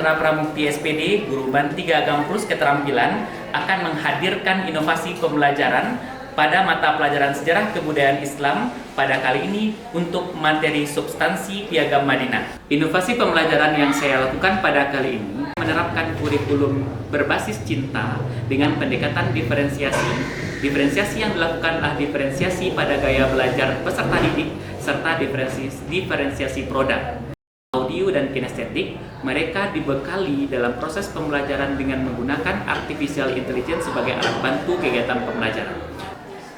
Putra Pramukti SPD, Guru Ban 3 Gampus Keterampilan, akan menghadirkan inovasi pembelajaran pada mata pelajaran Sejarah Kebudayaan Islam pada kali ini untuk materi substansi Piagam Madinah. Inovasi pembelajaran yang saya lakukan pada kali ini menerapkan kurikulum berbasis cinta dengan pendekatan diferensiasi. Diferensiasi yang dilakukan adalah diferensiasi pada gaya belajar peserta didik serta diferensiasi produk. Audio dan kinestetik, mereka dibekali dalam proses pembelajaran dengan menggunakan artificial intelligence sebagai alat bantu kegiatan pembelajaran.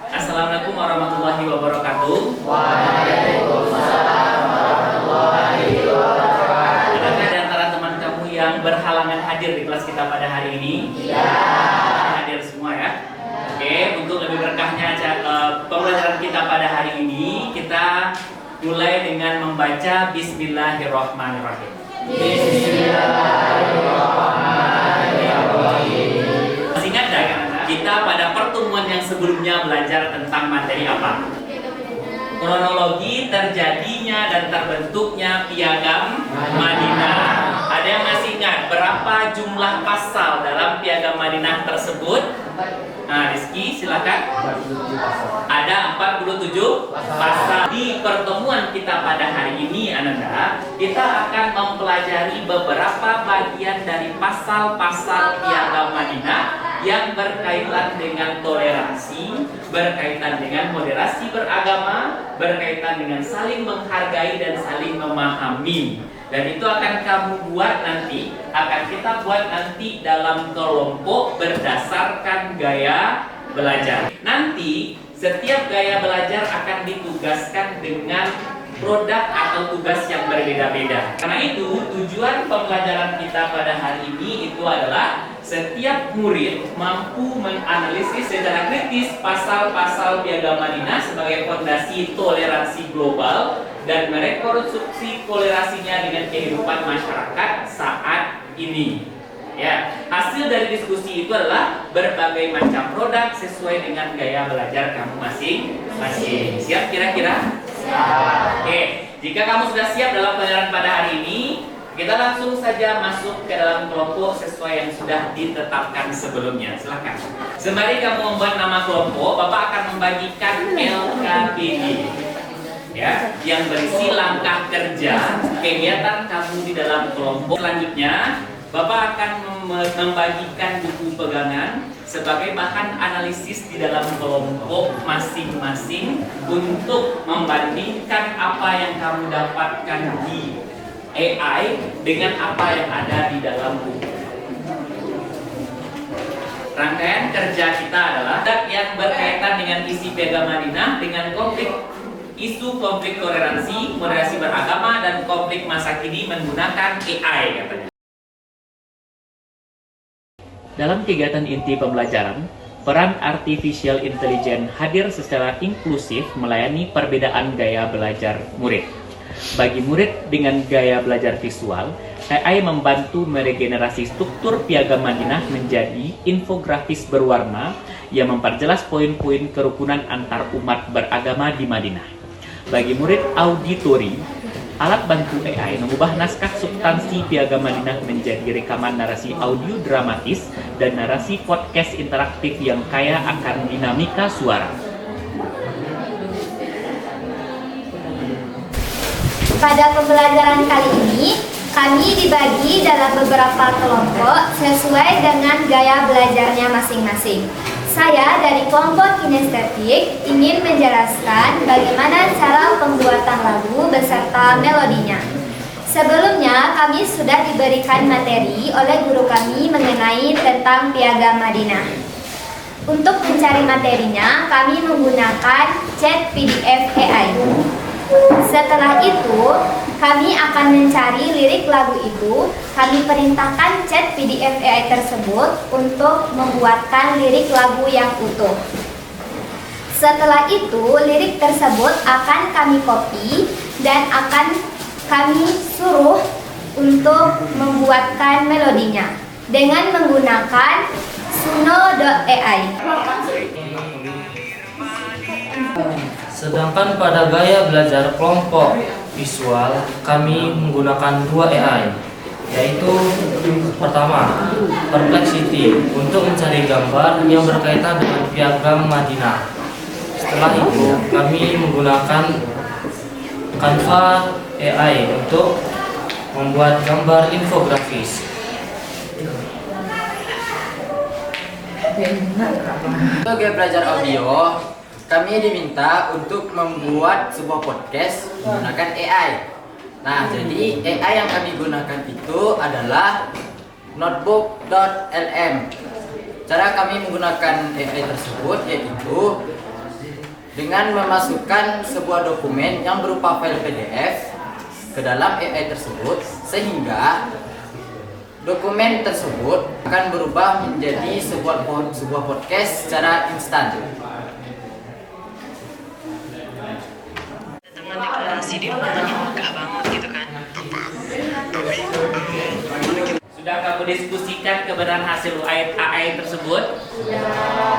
Assalamualaikum warahmatullahi wabarakatuh. Waalaikumsalam warahmatullahi wabarakatuh. Adakah di antara teman kamu yang berhalangan hadir di kelas kita pada hari ini? Iya. Hadir semua ya. Oke, untuk lebih berkahnya pembelajaran kita pada hari ini, kita mulai dengan membaca Bismillahirrahmanirrahim. Bismillahirrahmanirrahim. Masih ingat gak? Kita pada pertemuan yang sebelumnya belajar tentang materi apa? Kronologi terjadinya dan terbentuknya Piagam Madinah. Ada yang masih ingat berapa jumlah pasal dalam Piagam Madinah tersebut? Nah, Rizky silakan. Ada 47 pasal. Di pertemuan kita pada hari ini, Ananda, kita akan mempelajari beberapa bagian dari pasal-pasal Piagam Madinah yang berkaitan dengan toleransi, berkaitan dengan moderasi beragama, berkaitan dengan saling menghargai dan saling memahami. Dan itu akan kamu buat nanti, akan kita buat nanti dalam kelompok berdasarkan gaya belajar. Nanti setiap gaya belajar akan ditugaskan dengan produk atau tugas yang berbeda-beda. Karena itu tujuan pembelajaran kita pada hari ini itu adalah setiap murid mampu menganalisis secara kritis pasal-pasal Piagam Madinah sebagai fondasi toleransi global dan merekonstruksi kolerasinya dengan kehidupan masyarakat saat ini. Ya, hasil dari diskusi itu adalah berbagai macam produk sesuai dengan gaya belajar kamu masing-masing. Siap kira-kira? Siap. Oke, jika kamu sudah siap dalam pelajaran pada hari ini, kita langsung saja masuk ke dalam kelompok sesuai yang sudah ditetapkan sebelumnya. Silakan. Sembari kamu membuat nama kelompok, Bapak akan membagikan LKPD. Ya, yang berisi langkah kerja kegiatan kamu di dalam kelompok. Selanjutnya, Bapak akan membagikan buku pegangan sebagai bahan analisis di dalam kelompok masing-masing untuk membandingkan apa yang kamu dapatkan di AI dengan apa yang ada di dalam buku. Rangkaian kerja kita adalah yang berkaitan dengan isi Piagam Madinah dengan isu konflik toleransi, moderasi beragama, dan konflik masa kini menggunakan AI katanya. Dalam kegiatan inti pembelajaran, peran artificial intelligence hadir secara inklusif melayani perbedaan gaya belajar murid. Bagi murid dengan gaya belajar visual, AI membantu meregenerasi struktur Piagam Madinah menjadi infografis berwarna yang memperjelas poin-poin kerukunan antar umat beragama di Madinah. Bagi murid auditori, alat bantu AI mengubah naskah substansi Piagam Madinah menjadi rekaman narasi audio dramatis dan narasi podcast interaktif yang kaya akan dinamika suara. Pada pembelajaran kali ini, kami dibagi dalam beberapa kelompok sesuai dengan gaya belajarnya masing-masing. Saya dari kelompok kinestetik ingin menjelaskan bagaimana cara pembuatan lagu beserta melodinya. Sebelumnya, kami sudah diberikan materi oleh guru kami mengenai tentang Piagam Madinah. Untuk mencari materinya, kami menggunakan chat PDF AI. Setelah itu, kami akan mencari lirik lagu itu. Kami perintahkan chat PDF AI tersebut untuk membuatkan lirik lagu yang utuh. Setelah itu, lirik tersebut akan kami copy dan akan kami suruh untuk membuatkan melodinya dengan menggunakan Suno.ai. Sedangkan pada gaya belajar kelompok visual, kami menggunakan dua AI, yaitu pertama, Perplexity untuk mencari gambar yang berkaitan dengan piagam Madinah. Setelah itu, kami menggunakan Canva AI untuk membuat gambar infografis. Sebagai belajar audio, kami diminta untuk membuat sebuah podcast menggunakan AI. Nah, jadi AI yang kami gunakan itu adalah notebook.lm. Cara kami menggunakan AI tersebut yaitu dengan memasukkan sebuah dokumen yang berupa file PDF ke dalam AI tersebut, sehingga dokumen tersebut akan berubah menjadi sebuah podcast secara instan. Deklarasi di rumahnya megah banget gitu kan. Sudah kamu diskusikan kebenaran hasil AI tersebut?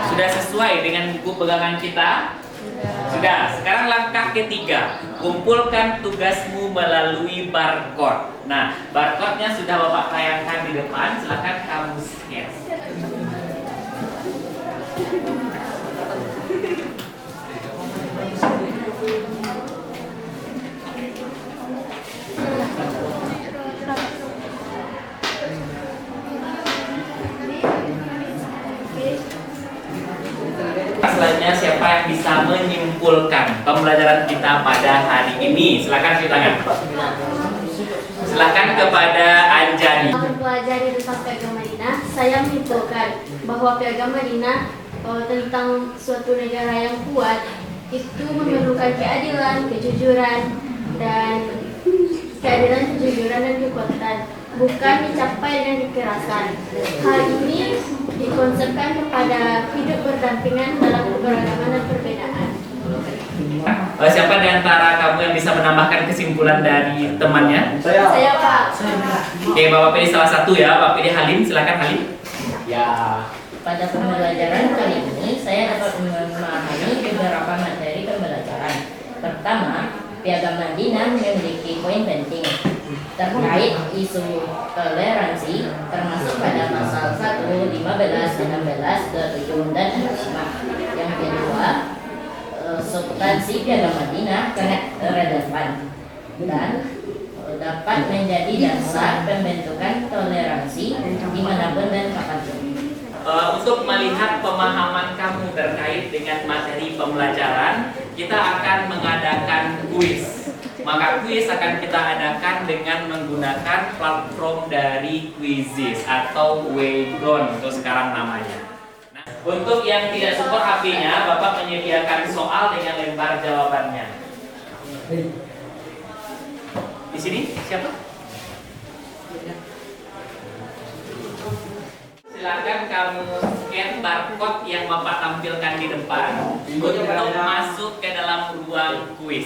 Sudah sesuai dengan buku pegangan kita? Sudah. Sekarang langkah ketiga, kumpulkan tugasmu melalui barcode. Nah, barcode-nya sudah Bapak tayangkan di depan. Silakan kamu scan. Selanjutnya siapa yang bisa menyimpulkan pembelajaran kita pada hari ini? Silakan cuci tangan. Silakan kepada Anjani. Mempelajari tentang piagam Madinah, saya menyimpulkan bahwa piagam Madinah tentang suatu negara yang kuat itu memerlukan keadilan, kejujuran, dan kekuatan, bukan dicapai dengan kekerasan. Hal ini dikonsepkan kepada hidup berdampingan dalam keberagaman dan perbedaan. Siapa di antara kamu yang bisa menambahkan kesimpulan dari temannya? Saya Pak. Oke, Bapak pilih salah satu ya. Bapak pilih Halim. Silakan Halim. Ya, pada pembelajaran kali ini saya dapat memahami beberapa materi pembelajaran. Pertama, piagam Madinah memiliki poin penting terkait isu toleransi, termasuk pada pasal 1, 15, 16, 27, dan 65. Yang kedua, substansi piagam Madinah sangat relevan dan dapat menjadi dasar pembentukan toleransi dimanapun dan kapanpun. Untuk melihat pemahaman kamu terkait dengan materi pembelajaran, kita akan mengadakan kuis. Maka kuis akan kita adakan dengan menggunakan platform dari Quizizz atau Wayground untuk sekarang namanya. Nah, untuk yang tidak support HP-nya, Bapak menyediakan soal dengan lembar jawabannya. Di sini siapa? Silakan kamu scan barcode yang Bapak tampilkan di depan untuk masuk ke dalam ruang kuis.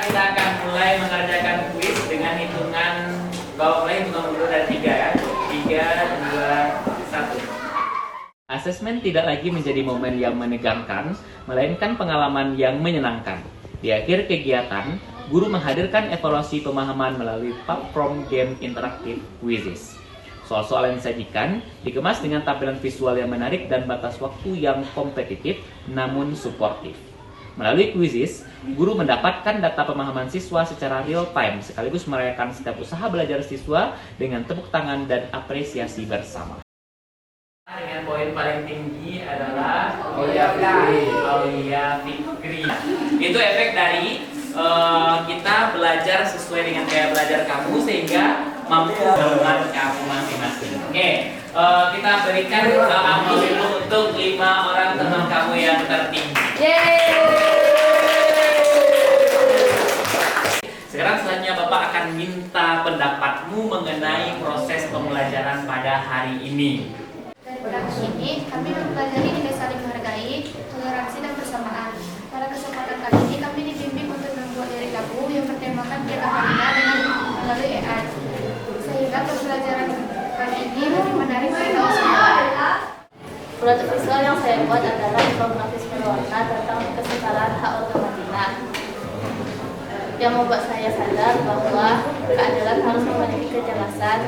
Kita akan mulai mengerjakan kuis dengan hitungan, Bapak mulai hitungan dulu dari 3 ya. 3, 2, 1. Asesmen tidak lagi menjadi momen yang menegangkan, melainkan pengalaman yang menyenangkan. Di akhir kegiatan, guru menghadirkan evaluasi pemahaman melalui platform game interaktif Quizizz. Soal-soal yang disajikan dikemas dengan tampilan visual yang menarik dan batas waktu yang kompetitif namun suportif. Melalui Quizizz, guru mendapatkan data pemahaman siswa secara real time sekaligus merayakan setiap usaha belajar siswa dengan tepuk tangan dan apresiasi bersama. Dengan poin paling tinggi adalah Aulia Fikri. Itu efek dari kita belajar sesuai dengan gaya belajar kamu sehingga mampu dengan kamu masing-masing. Oke, kita berikan aplaus dulu untuk 5 orang teman kamu yang tertinggi. Sekarang selanjutnya Bapak akan minta pendapatmu mengenai proses pembelajaran pada hari ini. Pada ini, kami mempelajari nilai saling menghargai, toleransi, dan bersamaan. Pada kesempatan kali ini, kami dibimbing untuk membuat dari lagu yang bertemakan piagam Madinah dengan melalui AI. Sehingga pembelajaran kali ini lebih menarik bagi kita semua. Produk visual yang saya buat adalah infografis berwarna tentang kesetaraan hak warga Madinah yang membuat saya sadar bahwa keadilan harus memiliki kejelasan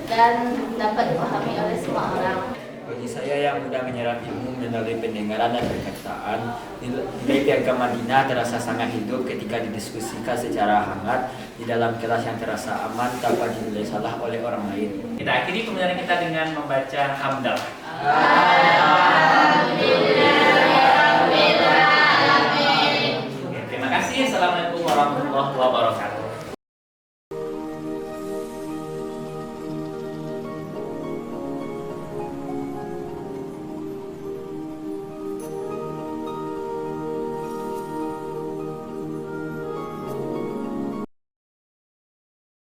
dan dapat dipahami oleh semua orang. Bagi saya yang mudah menyerap ilmu melalui pendengaran dan perkataan, nilai Piagam Madinah terasa sangat hidup ketika didiskusikan secara hangat di dalam kelas yang terasa aman tanpa dinilai salah oleh orang lain. Kita akhiri pembelajaran kita dengan membaca hamdalah. Oke, terima kasih. Assalamualaikum warahmatullahi wabarakatuh.